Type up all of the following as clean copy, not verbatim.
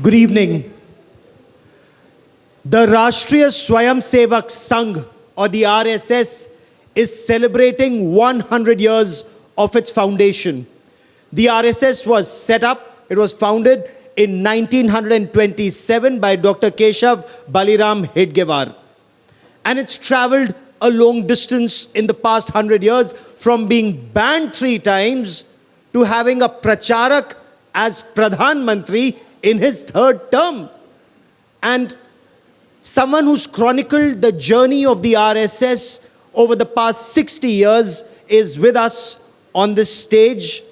Good evening. The Rashtriya Swayamsevak Sangh, or the RSS, is celebrating 100 years of its foundation. The RSS was set up, it was founded in 1927 by Dr. Keshav Baliram Hedgewar. And it's traveled a long distance in the past 100 years, from being banned 3 times to having a pracharak as Pradhan Mantri in his 3rd term. And someone who's chronicled the journey of the RSS over the past 60 years is with us on this stage.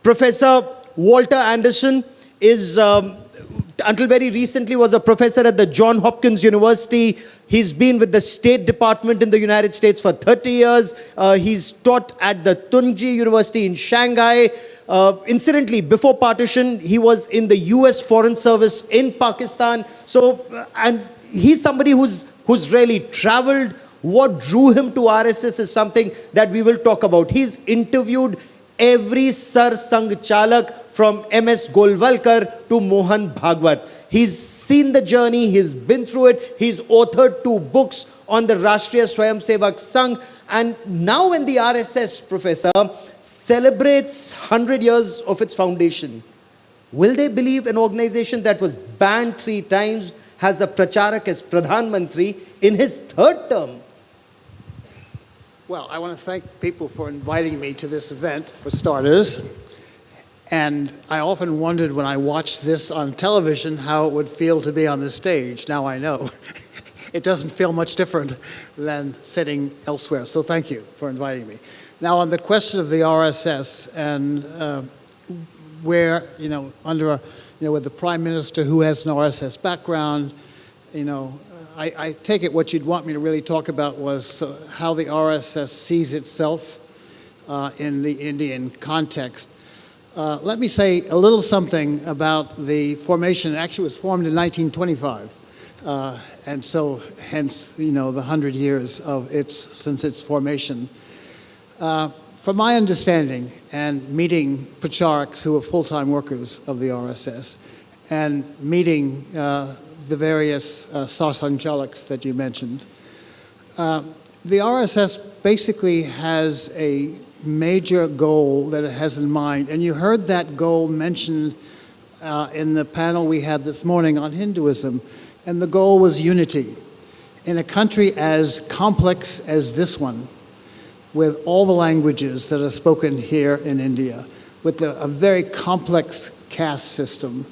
Professor Walter Andersen is, until very recently, was a professor at the Johns Hopkins University. He's been with the State Department in the United States for 30 years. He's taught at the Tungji University in Shanghai. Incidentally, before partition, he was in the US Foreign Service in Pakistan. So, and he's somebody who's really traveled. What drew him to RSS is something that we will talk about. He's interviewed every Sar Sangh Chalak from MS Golwalkar to Mohan Bhagwat. He's seen the journey, he's been through it, he's authored 2 books on the Rashtriya Swayamsevak Sangh. And now when the RSS, Professor, celebrates 100 years of its foundation, will they believe an organization that was banned 3 times has a pracharak as Pradhan Mantri in his 3rd term? Well, I want to thank people for inviting me to this event, for starters. And I often wondered when I watched this on television how it would feel to be on the stage. Now I know. It doesn't feel much different than sitting elsewhere. So thank you for inviting me. Now on the question of the RSS and where, under a, with the Prime Minister who has an RSS background, I take it what you'd want me to really talk about was how the RSS sees itself in the Indian context. Let me say a little something about the formation. Actually, it was formed in 1925. And so, hence, the 100 years of since its formation. From my understanding, and meeting pracharaks who are full-time workers of the RSS, and meeting the various Sar Sangh Chalaks that you mentioned, the RSS basically has a major goal that it has in mind, and you heard that goal mentioned in the panel we had this morning on Hinduism. And the goal was unity. In a country as complex as this one, with all the languages that are spoken here in India, with a very complex caste system,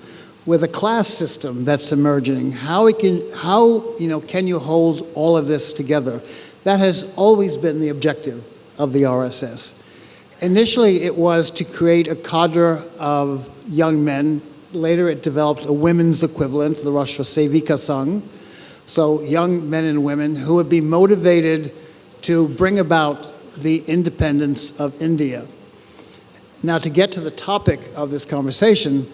with a class system that's emerging, how can you hold all of this together? That has always been the objective of the RSS. Initially, it was to create a cadre of young men. Later, it developed a women's equivalent, the Rashtriya Swayamsevak Sangh. So young men and women who would be motivated to bring about the independence of India. Now, to get to the topic of this conversation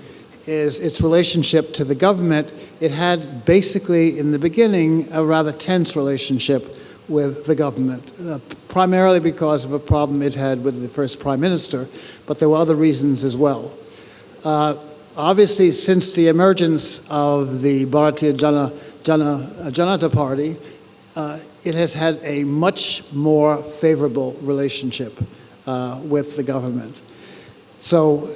is its relationship to the government. It had basically, in the beginning, a rather tense relationship with the government, primarily because of a problem it had with the first Prime Minister, but there were other reasons as well. Obviously, since the emergence of the Bharatiya Janata Party, it has had a much more favorable relationship with the government. So,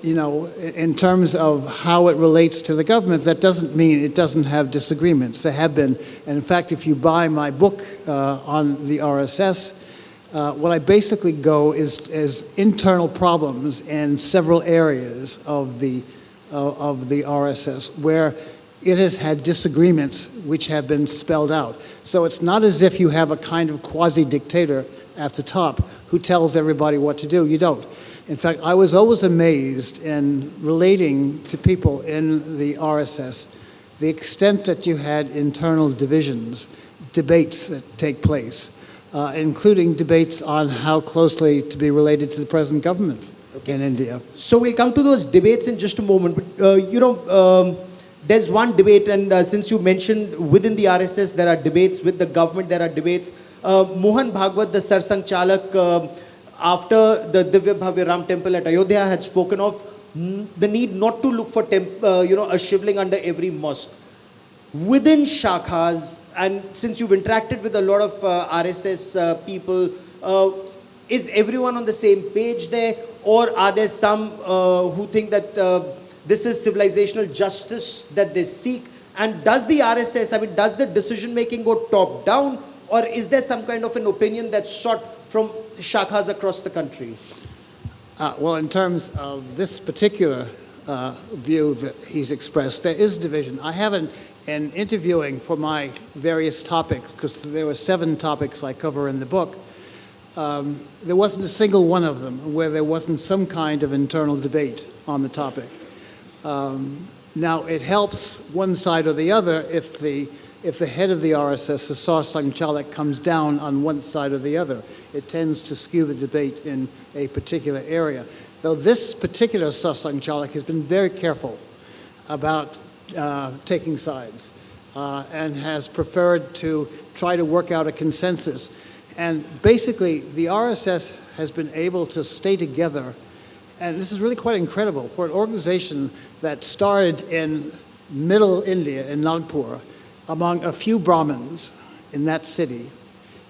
in terms of how it relates to the government, that doesn't mean it doesn't have disagreements. There have been, and in fact, if you buy my book on the RSS, what I basically go is internal problems in several areas of the RSS where it has had disagreements which have been spelled out. So it's not as if you have a kind of quasi-dictator at the top who tells everybody what to do. You don't. In fact, I was always amazed in relating to people in the RSS the extent that you had internal divisions, debates that take place, including debates on how closely to be related to the present government in India. So we'll come to those debates in just a moment. But, there's one debate, and since you mentioned within the RSS there are debates, with the government there are debates. Mohan Bhagwat, the Sar Sangh Chalak, after the Divya Bhavya Ram temple at Ayodhya, had spoken of the need not to look for a shivling under every mosque. Within shakhas, and since you've interacted with a lot of RSS people, is everyone on the same page there, or are there some who think that this is civilizational justice that they seek? And does the RSS, does the decision making go top down, or is there some kind of an opinion that's sought from shakhas across the country? Well, in terms of this particular view that he's expressed, there is division. I haven't, in interviewing for my various topics, because there were 7 topics I cover in the book, there wasn't a single one of them where there wasn't some kind of internal debate on the topic. Now, it helps one side or the other if the head of the RSS, the Sar Sangchalak, comes down on one side or the other. It tends to skew the debate in a particular area. Though this particular Sar Sangchalak has been very careful about taking sides and has preferred to try to work out a consensus. And basically, the RSS has been able to stay together, and this is really quite incredible for an organization that started in middle India, in Nagpur, among a few Brahmins in that city.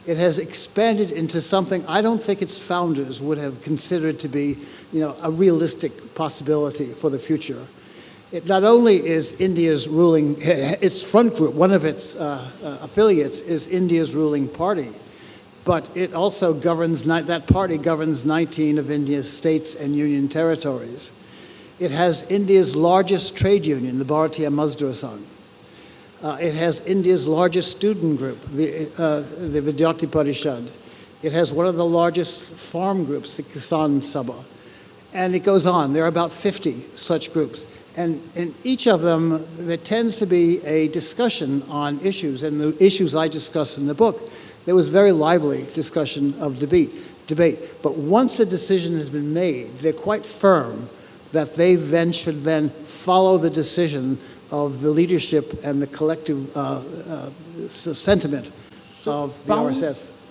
It has expanded into something I don't think its founders would have considered to be, a realistic possibility for the future. It not only is India's ruling, its front group, one of its affiliates is India's ruling party, but it also governs, that party governs 19 of India's states and union territories. It has India's largest trade union, the Bharatiya Mazdoor Sangh. It has India's largest student group, the Vidyarthi Parishad. It has one of the largest farm groups, the Kisan Sabha. And it goes on. There are about 50 such groups. And in each of them, there tends to be a discussion on issues. And the issues I discuss in the book, there was very lively discussion of debate. But once a decision has been made, they're quite firm that they then should then follow the decision of the leadership and the collective sentiment of the RSS.